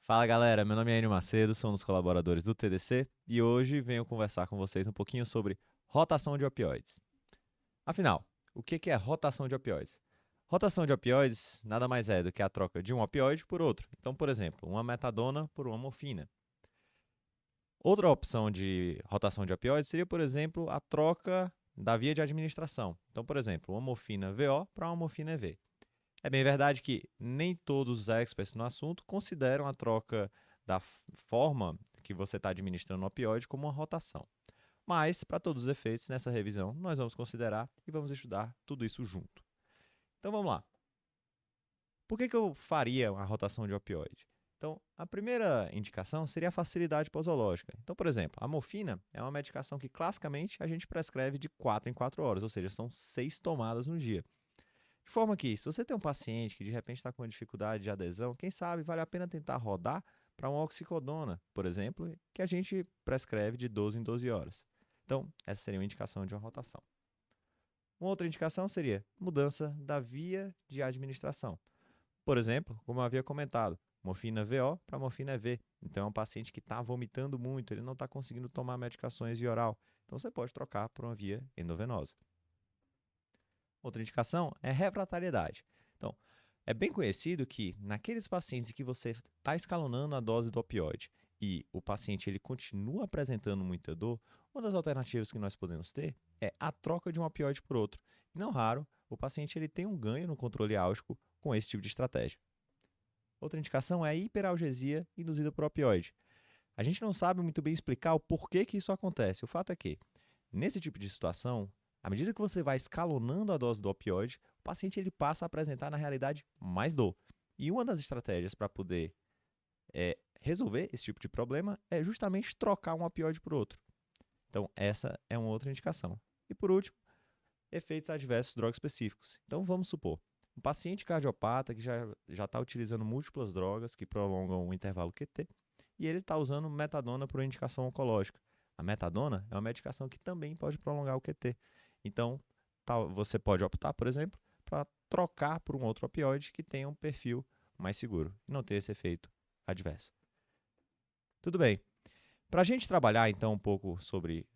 Fala galera, meu nome é Enio Macedo, sou um dos colaboradores do TDC e hoje venho conversar com vocês um pouquinho sobre rotação de opioides. Afinal, o que é rotação de opioides? Rotação de opioides nada mais é do que a troca de um opioide por outro. Então, por exemplo, uma metadona por uma morfina. Outra opção de rotação de opioides seria, por exemplo, a troca da via de administração. Então, por exemplo, uma morfina VO para uma morfina EV. É bem verdade que nem todos os experts no assunto consideram a troca da forma que você está administrando o opioide como uma rotação. Mas, para todos os efeitos, nessa revisão, nós vamos considerar e vamos estudar tudo isso junto. Então vamos lá. Por que eu faria uma rotação de opioide? Então, a primeira indicação seria a facilidade posológica. Então, por exemplo, a morfina é uma medicação que classicamente a gente prescreve de 4 em 4 horas, ou seja, são 6 tomadas no dia. De forma que, se você tem um paciente que de repente está com uma dificuldade de adesão, quem sabe vale a pena tentar rodar para uma oxicodona, por exemplo, que a gente prescreve de 12 em 12 horas. Então, essa seria uma indicação de uma rotação. Uma outra indicação seria mudança da via de administração. Por exemplo, como eu havia comentado, morfina VO para morfina EV. Então, é um paciente que está vomitando muito, ele não está conseguindo tomar medicações via oral. Então, você pode trocar por uma via endovenosa. Outra indicação é refratariedade. Então, é bem conhecido que naqueles pacientes que você está escalonando a dose do opioide e o paciente ele continua apresentando muita dor, uma das alternativas que nós podemos ter é a troca de um opioide por outro. E não raro, o paciente ele tem um ganho no controle álgico com esse tipo de estratégia. Outra indicação é a hiperalgesia induzida por opioide. A gente não sabe muito bem explicar o porquê que isso acontece. O fato é que, nesse tipo de situação, à medida que você vai escalonando a dose do opioide, o paciente ele passa a apresentar, na realidade, mais dor. E uma das estratégias para poder resolver esse tipo de problema é justamente trocar um opioide por outro. Então, essa é uma outra indicação. E por último, efeitos adversos drogas específicos. Então, vamos supor, um paciente cardiopata que já está utilizando múltiplas drogas que prolongam o intervalo QT e ele está usando metadona por indicação oncológica. A metadona é uma medicação que também pode prolongar o QT. Então, você pode optar, por exemplo, para trocar por um outro opioide que tenha um perfil mais seguro e não ter esse efeito adverso. Tudo bem. Para a gente trabalhar então um pouco sobre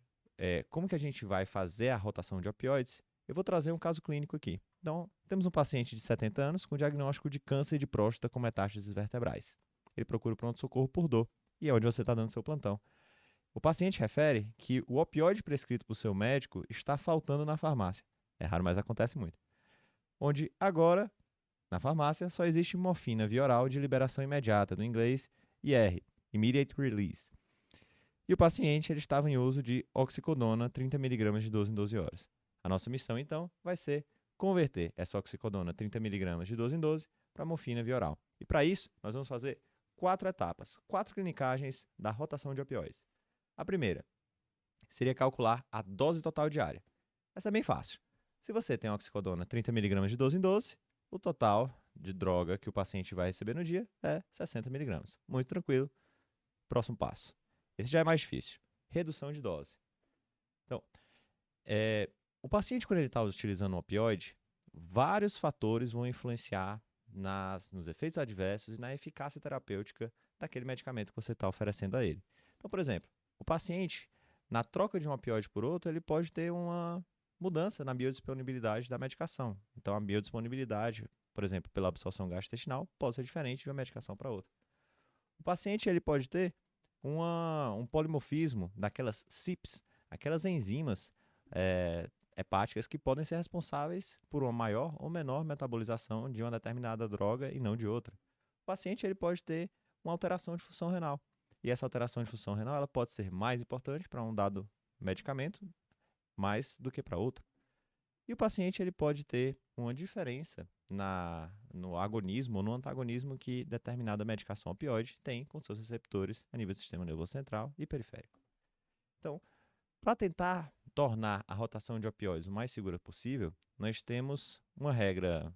como que a gente vai fazer a rotação de opioides, eu vou trazer um caso clínico aqui. Então, temos um paciente de 70 anos com diagnóstico de câncer de próstata com metástases vertebrais. Ele procura o pronto-socorro por dor, e é onde você está dando seu plantão. O paciente refere que o opioide prescrito por seu médico está faltando na farmácia. É raro, mas acontece muito. Onde agora, na farmácia, só existe morfina via oral de liberação imediata, do inglês IR, Immediate Release. E o paciente ele estava em uso de oxicodona 30 mg de 12 em 12 horas. A nossa missão, então, vai ser converter essa oxicodona 30 mg de 12 em 12 para morfina via oral. E para isso, nós vamos fazer 4 etapas, 4 clinicagens da rotação de opioides. A primeira seria calcular a dose total diária. Essa é bem fácil. Se você tem oxicodona 30 mg de 12 em 12, o total de droga que o paciente vai receber no dia é 60 mg. Muito tranquilo. Próximo passo. Esse já é mais difícil. Redução de dose. Então, o paciente, quando ele está utilizando um opioide, vários fatores vão influenciar nos efeitos adversos e na eficácia terapêutica daquele medicamento que você está oferecendo a ele. Então, por exemplo, o paciente, na troca de um opioide por outro, ele pode ter uma mudança na biodisponibilidade da medicação. Então, a biodisponibilidade, por exemplo, pela absorção gastrointestinal, pode ser diferente de uma medicação para outra. O paciente ele pode ter um polimorfismo daquelas CYPs, aquelas enzimas hepáticas que podem ser responsáveis por uma maior ou menor metabolização de uma determinada droga e não de outra. O paciente ele pode ter uma alteração de função renal. E essa alteração de função renal ela pode ser mais importante para um dado medicamento mais do que para outro. E o paciente ele pode ter uma diferença no agonismo ou no antagonismo que determinada medicação opioide tem com seus receptores a nível do sistema nervoso central e periférico. Então, para tentar tornar a rotação de opioides o mais segura possível, nós temos uma regra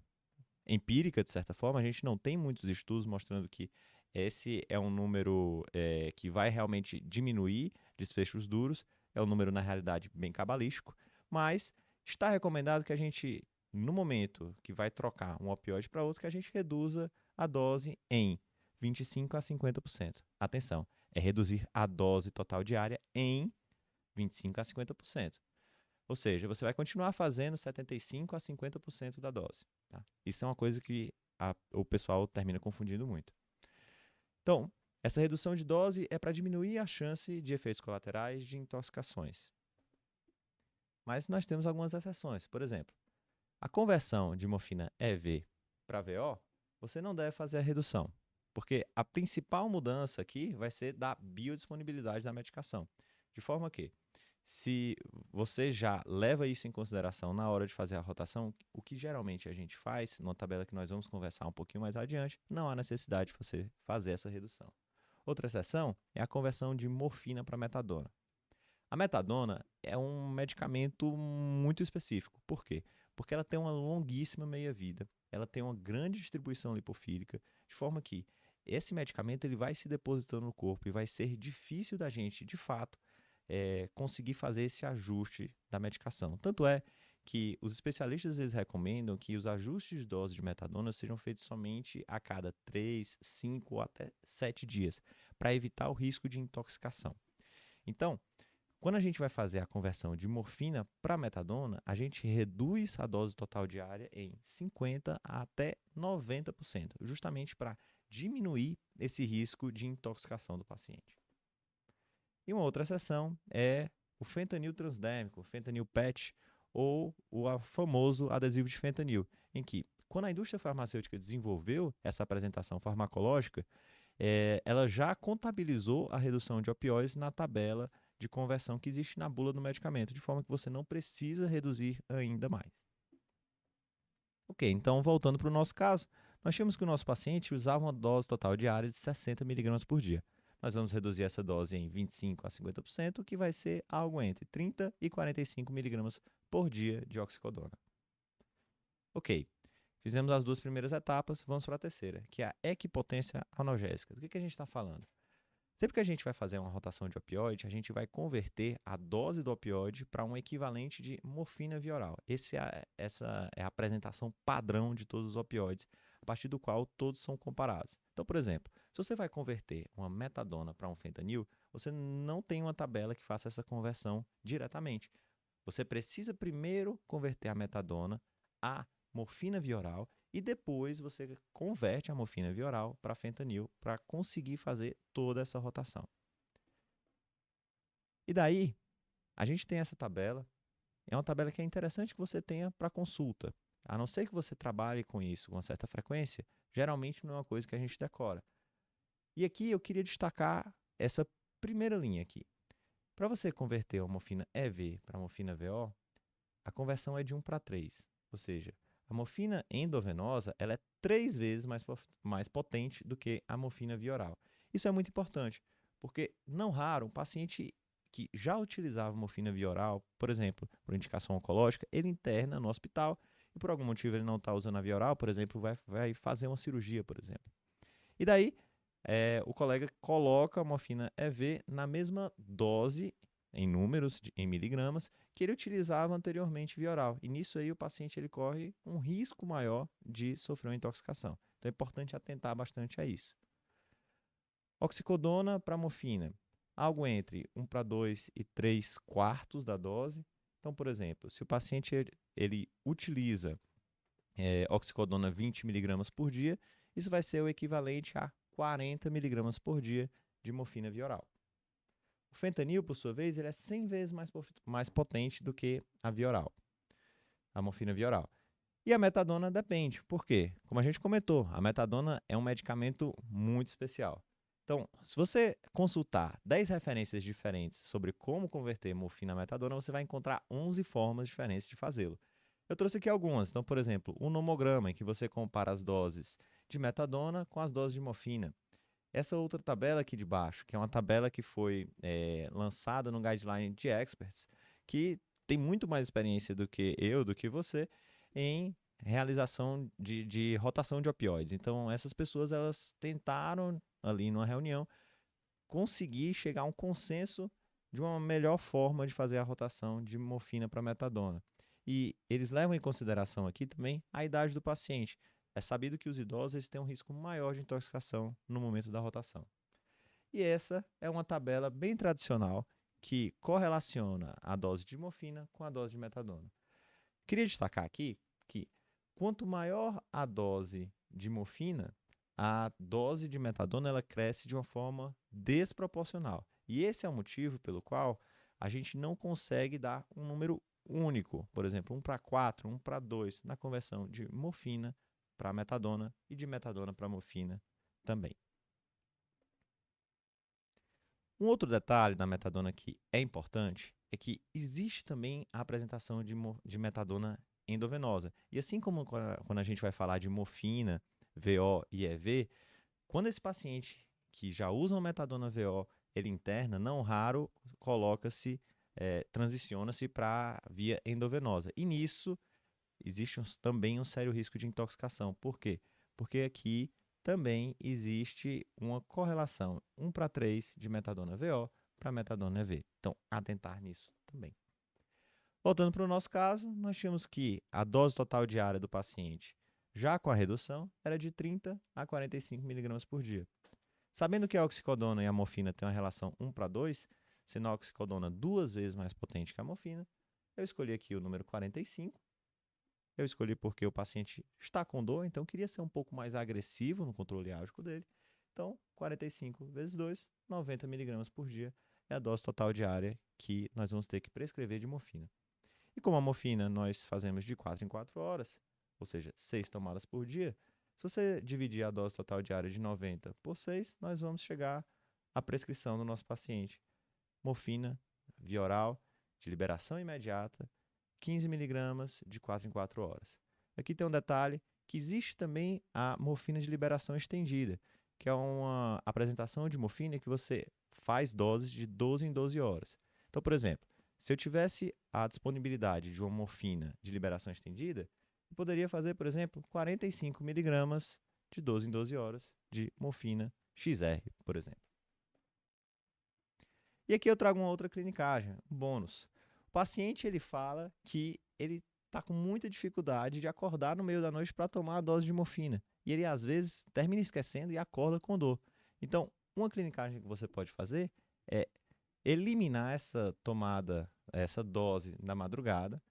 empírica, de certa forma. A gente não tem muitos estudos mostrando que esse é um número que vai realmente diminuir desfechos duros. É um número, na realidade, bem cabalístico, mas está recomendado que a gente, no momento que vai trocar um opioide para outro, que a gente reduza a dose em 25% a 50%. Atenção, é reduzir a dose total diária em 25% a 50%. Ou seja, você vai continuar fazendo 75% a 50% da dose. Tá? Isso é uma coisa que o pessoal termina confundindo muito. Então, essa redução de dose é para diminuir a chance de efeitos colaterais de intoxicações. Mas nós temos algumas exceções. Por exemplo, a conversão de morfina EV para VO, você não deve fazer a redução, porque a principal mudança aqui vai ser da biodisponibilidade da medicação. De forma que, se você já leva isso em consideração na hora de fazer a rotação, o que geralmente a gente faz, numa tabela que nós vamos conversar um pouquinho mais adiante, não há necessidade de você fazer essa redução. Outra exceção é a conversão de morfina para metadona. A metadona é um medicamento muito específico. Por quê? Porque ela tem uma longuíssima meia-vida, ela tem uma grande distribuição lipofílica, de forma que esse medicamento ele vai se depositando no corpo e vai ser difícil da gente, de fato, conseguir fazer esse ajuste da medicação. Tanto é que os especialistas eles recomendam que os ajustes de dose de metadona sejam feitos somente a cada 3, 5 ou até 7 dias, para evitar o risco de intoxicação. Então, quando a gente vai fazer a conversão de morfina para metadona, a gente reduz a dose total diária em 50% a até 90%, justamente para diminuir esse risco de intoxicação do paciente. E uma outra exceção é o fentanil transdérmico, o fentanil PET, ou o famoso adesivo de fentanil, em que, quando a indústria farmacêutica desenvolveu essa apresentação farmacológica, ela já contabilizou a redução de opioides na tabela de conversão que existe na bula do medicamento, de forma que você não precisa reduzir ainda mais. Ok, então voltando para o nosso caso, nós tínhamos que o nosso paciente usava uma dose total diária de 60 mg por dia. Nós vamos reduzir essa dose em 25% a 50%, que vai ser algo entre 30 e 45 mg por dia de oxicodona. Ok, fizemos as duas primeiras etapas, vamos para a terceira, que é a equipotência analgésica. Do que a gente está falando? Sempre que a gente vai fazer uma rotação de opioide, a gente vai converter a dose do opioide para um equivalente de morfina via oral. Essa é a apresentação padrão de todos os opioides, a partir do qual todos são comparados. Então, por exemplo, se você vai converter uma metadona para um fentanil, você não tem uma tabela que faça essa conversão diretamente. Você precisa primeiro converter a metadona a morfina via oral e depois você converte a morfina via oral para fentanil para conseguir fazer toda essa rotação. E daí, a gente tem essa tabela. É uma tabela que é interessante que você tenha para consulta. A não ser que você trabalhe com isso com uma certa frequência, geralmente não é uma coisa que a gente decora. E aqui eu queria destacar essa primeira linha aqui. Para você converter a morfina EV para a morfina VO, a conversão é de 1 para 3. Ou seja, a morfina endovenosa ela é 3 vezes mais potente do que a morfina via oral. Isso é muito importante, porque não raro um paciente que já utilizava morfina via oral, por exemplo, por indicação oncológica, ele interna no hospital e por algum motivo ele não está usando a via oral, por exemplo, vai fazer uma cirurgia, por exemplo. E daí, o colega coloca a morfina EV na mesma dose, em números, em miligramas, que ele utilizava anteriormente via oral. E nisso aí o paciente ele corre um risco maior de sofrer uma intoxicação. Então é importante atentar bastante a isso. Oxicodona para morfina, algo entre 1 para 2 e 3 quartos da dose. Então, por exemplo, se o paciente ele utiliza oxicodona 20 mg por dia, isso vai ser o equivalente a 40 mg por dia de morfina via oral. O fentanil, por sua vez, ele é 100 vezes mais potente do que a via oral, a morfina via oral. E a metadona depende. Por quê? Como a gente comentou, a metadona é um medicamento muito especial. Então, se você consultar 10 referências diferentes sobre como converter morfina a metadona, você vai encontrar 11 formas diferentes de fazê-lo. Eu trouxe aqui algumas. Então, por exemplo, o nomograma, em que você compara as doses de metadona com as doses de morfina. Essa outra tabela aqui de baixo, que é uma tabela que foi lançada no Guideline de Experts, que tem muito mais experiência do que eu, do que você, em realização de rotação de opioides. Então, essas pessoas elas tentaram, ali numa reunião, conseguir chegar a um consenso de uma melhor forma de fazer a rotação de morfina para metadona. E eles levam em consideração aqui também a idade do paciente. é sabido que os idosos eles têm um risco maior de intoxicação no momento da rotação. E essa é uma tabela bem tradicional que correlaciona a dose de morfina com a dose de metadona. Queria destacar aqui que quanto maior a dose de morfina, a dose de metadona ela cresce de uma forma desproporcional. E esse é o motivo pelo qual a gente não consegue dar um número único, por exemplo, 1 para 4, 1 para 2, na conversão de morfina para metadona e de metadona para morfina também. Um outro detalhe da metadona que é importante é que existe também a apresentação de metadona endovenosa. E assim como quando a gente vai falar de morfina, VO e EV, quando esse paciente que já usa uma metadona VO, ele interna, não raro coloca-se, transiciona-se para a via endovenosa. E nisso existe também um sério risco de intoxicação. Por quê? Porque aqui também existe uma correlação 1 para 3 de metadona VO para metadona EV. Então, atentar nisso também. Voltando para o nosso caso, nós tínhamos que a dose total diária do paciente, já com a redução, era de 30 a 45 mg por dia. Sabendo que a oxicodona e a morfina têm uma relação 1 para 2, sendo a oxicodona 2 vezes mais potente que a morfina, eu escolhi aqui o número 45. Eu escolhi porque o paciente está com dor, então queria ser um pouco mais agressivo no controle álgico dele. Então, 45 vezes 2, 90 mg por dia é a dose total diária que nós vamos ter que prescrever de morfina. E como a morfina nós fazemos de 4 em 4 horas, ou seja, 6 tomadas por dia, se você dividir a dose total diária de 90 por 6, nós vamos chegar à prescrição do nosso paciente. Morfina, via oral, de liberação imediata, 15 mg de 4 em 4 horas. Aqui tem um detalhe que existe também a morfina de liberação estendida, que é uma apresentação de morfina que você faz doses de 12 em 12 horas. Então, por exemplo, se eu tivesse a disponibilidade de uma morfina de liberação estendida, eu poderia fazer, por exemplo, 45 mg de 12 em 12 horas de morfina XR, por exemplo. E aqui eu trago uma outra clinicagem, um bônus. O paciente ele fala que ele está com muita dificuldade de acordar no meio da noite para tomar a dose de morfina. E ele, às vezes, termina esquecendo e acorda com dor. Então, uma clinicagem que você pode fazer é eliminar essa tomada, essa dose na madrugada,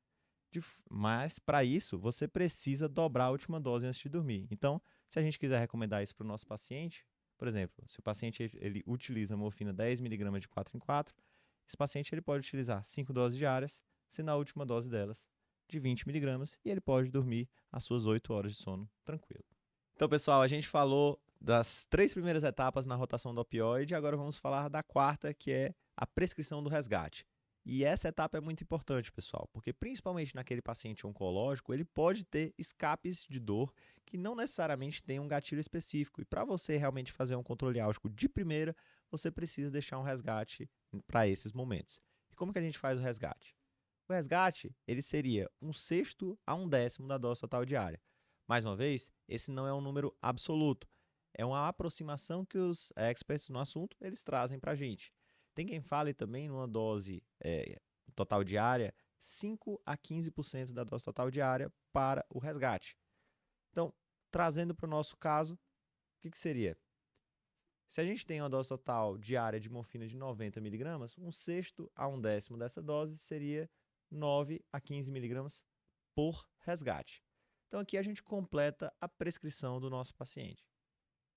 mas para isso você precisa dobrar a última dose antes de dormir. Então, se a gente quiser recomendar isso para o nosso paciente, por exemplo, se o paciente ele utiliza morfina 10 mg de 4 em 4, esse paciente ele pode utilizar 5 doses diárias, sendo a última dose delas de 20 mg, e ele pode dormir as suas 8 horas de sono tranquilo. Então, pessoal, a gente falou das 3 primeiras etapas na rotação do opioide, agora vamos falar da quarta, que é a prescrição do resgate. E essa etapa é muito importante, pessoal, porque principalmente naquele paciente oncológico, ele pode ter escapes de dor que não necessariamente tem um gatilho específico. E para você realmente fazer um controle álgico de primeira, você precisa deixar um resgate para esses momentos. E como que a gente faz o resgate? O resgate, ele seria 1/6 a 1/10 da dose total diária. Mais uma vez, esse não é um número absoluto. É uma aproximação que os experts no assunto eles trazem para a gente. Tem quem fale também numa dose total diária, 5 a 15% da dose total diária para o resgate. Então, trazendo para o nosso caso, o que seria? Se a gente tem uma dose total diária de morfina de 90 mg, 1/6 a 1/10 dessa dose seria 9 a 15 mg por resgate. Então, aqui a gente completa a prescrição do nosso paciente.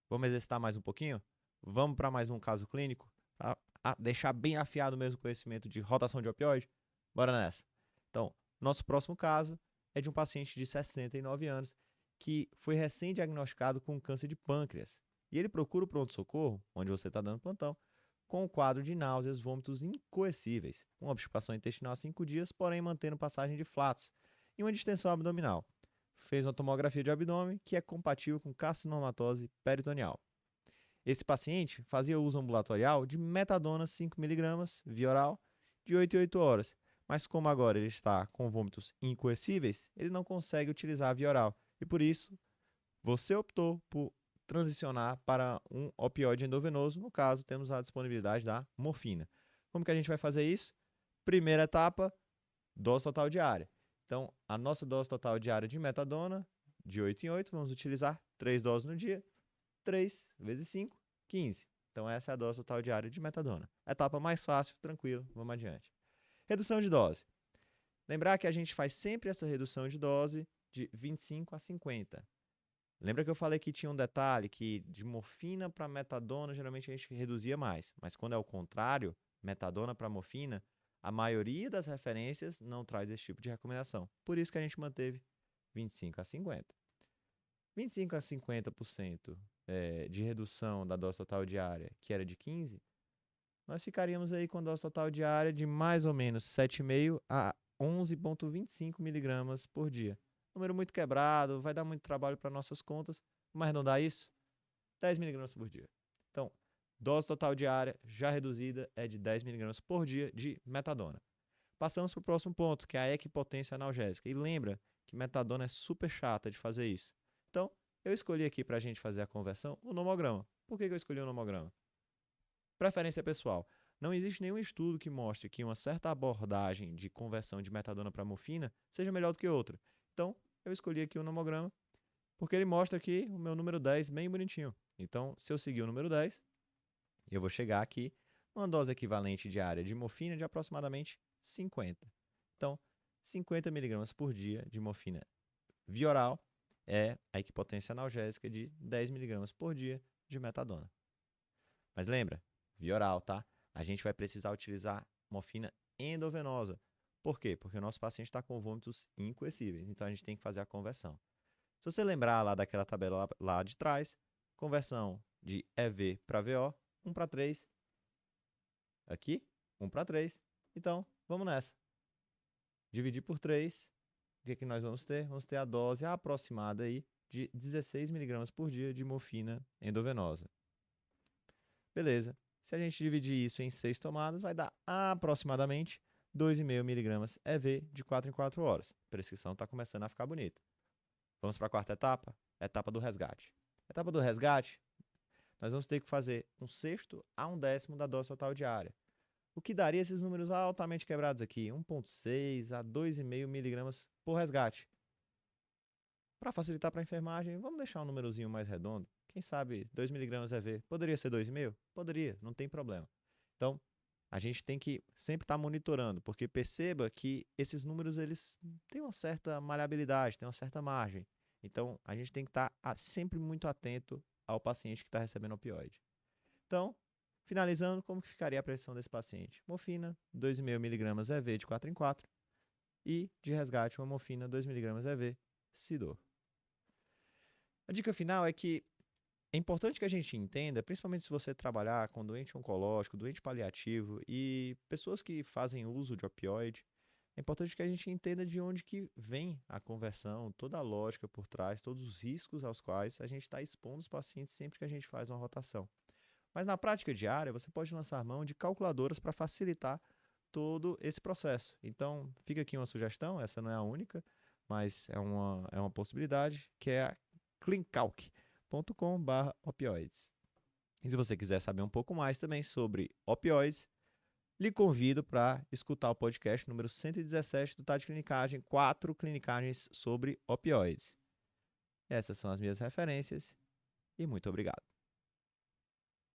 Vamos exercitar mais um pouquinho? Vamos para mais um caso clínico? Deixar bem afiado mesmo o conhecimento de rotação de opioide? Bora nessa. Então, nosso próximo caso é de um paciente de 69 anos que foi recém-diagnosticado com câncer de pâncreas. E ele procura o pronto-socorro, onde você está dando plantão, com um quadro de náuseas, vômitos incoercíveis, uma obstipação intestinal há 5 dias, porém mantendo passagem de flatos, e uma distensão abdominal. Fez uma tomografia de abdômen que é compatível com carcinomatose peritoneal. Esse paciente fazia uso ambulatorial de metadona 5 mg via oral de 8 em 8 horas, mas como agora ele está com vômitos incoercíveis, ele não consegue utilizar a via oral e por isso você optou por transicionar para um opioide endovenoso. No caso, temos a disponibilidade da morfina. Como que a gente vai fazer isso? Primeira etapa, dose total diária. Então, a nossa dose total diária de metadona de 8 em 8, vamos utilizar 3 doses no dia. 3 vezes 5, 15. Então essa é a dose total diária de metadona. Etapa mais fácil, tranquilo, vamos adiante. Redução de dose. Lembrar que a gente faz sempre essa redução de dose de 25 a 50. Lembra que eu falei que tinha um detalhe que de morfina para metadona geralmente a gente reduzia mais, mas quando é o contrário, metadona para morfina, a maioria das referências não traz esse tipo de recomendação. Por isso que a gente manteve 25 a 50. 25 a 50% de redução da dose total diária, que era de 15, nós ficaríamos aí com a dose total diária de mais ou menos 7,5 a 11,25 miligramas por dia. Número muito quebrado, vai dar muito trabalho para nossas contas, mas não dá isso? 10 miligramas por dia. Então, dose total diária já reduzida é de 10 miligramas por dia de metadona. Passamos para o próximo ponto, que é a equipotência analgésica. E lembra que metadona é super chata de fazer isso. Então, eu escolhi aqui para a gente fazer a conversão o nomograma. Por que eu escolhi o nomograma? Preferência pessoal. Não existe nenhum estudo que mostre que uma certa abordagem de conversão de metadona para morfina seja melhor do que outra. Então, eu escolhi aqui o nomograma porque ele mostra aqui o meu número 10 bem bonitinho. Então, se eu seguir o número 10, eu vou chegar aqui uma dose equivalente diária de morfina de aproximadamente 50. Então, 50 miligramas por dia de morfina via oral é a equipotência analgésica de 10 miligramas por dia de metadona. Mas lembra, via oral, tá? A gente vai precisar utilizar morfina endovenosa. Por quê? Porque o nosso paciente está com vômitos incoercíveis, então a gente tem que fazer a conversão. Se você lembrar lá daquela tabela lá de trás, conversão de EV para VO, 1 para 3. Aqui, 1 para 3. Então, vamos nessa. Dividir por 3, o que nós vamos ter? Vamos ter a dose aproximada aí de 16 miligramas por dia de morfina endovenosa. Beleza. Se a gente dividir isso em 6 tomadas, vai dar aproximadamente 2,5 miligramas EV de 4 em 4 horas. A prescrição está começando a ficar bonita. Vamos para a quarta etapa? Etapa do resgate. Etapa do resgate, nós vamos ter que fazer 1/6 a 1/10 da dose total diária. O que daria esses números altamente quebrados aqui? 1,6 a 2,5 miligramas por resgate. Para facilitar para a enfermagem, vamos deixar um númerozinho mais redondo. Quem sabe 2 miligramas EV? Poderia ser 2,5? Poderia, não tem problema. Então, a gente tem que sempre estar monitorando, porque perceba que esses números eles têm uma certa maleabilidade, têm uma certa margem. Então, a gente tem que estar sempre muito atento ao paciente que está recebendo opioide. Então, finalizando, como que ficaria a pressão desse paciente? Morfina, 2,5 miligramas EV de 4 em 4 e de resgate, uma morfina, 2 miligramas EV, Sidor. A dica final é que é importante que a gente entenda, principalmente se você trabalhar com doente oncológico, doente paliativo e pessoas que fazem uso de opioide, é importante que a gente entenda de onde que vem a conversão, toda a lógica por trás, todos os riscos aos quais a gente está expondo os pacientes sempre que a gente faz uma rotação. Mas na prática diária, você pode lançar mão de calculadoras para facilitar todo esse processo. Então, fica aqui uma sugestão, essa não é a única, mas é uma possibilidade, que é a clincalc.com/opioides. E se você quiser saber um pouco mais também sobre opioides, lhe convido para escutar o podcast número 117 do Tade Clinicagem, 4 clinicagens sobre opioides. Essas são as minhas referências e muito obrigado.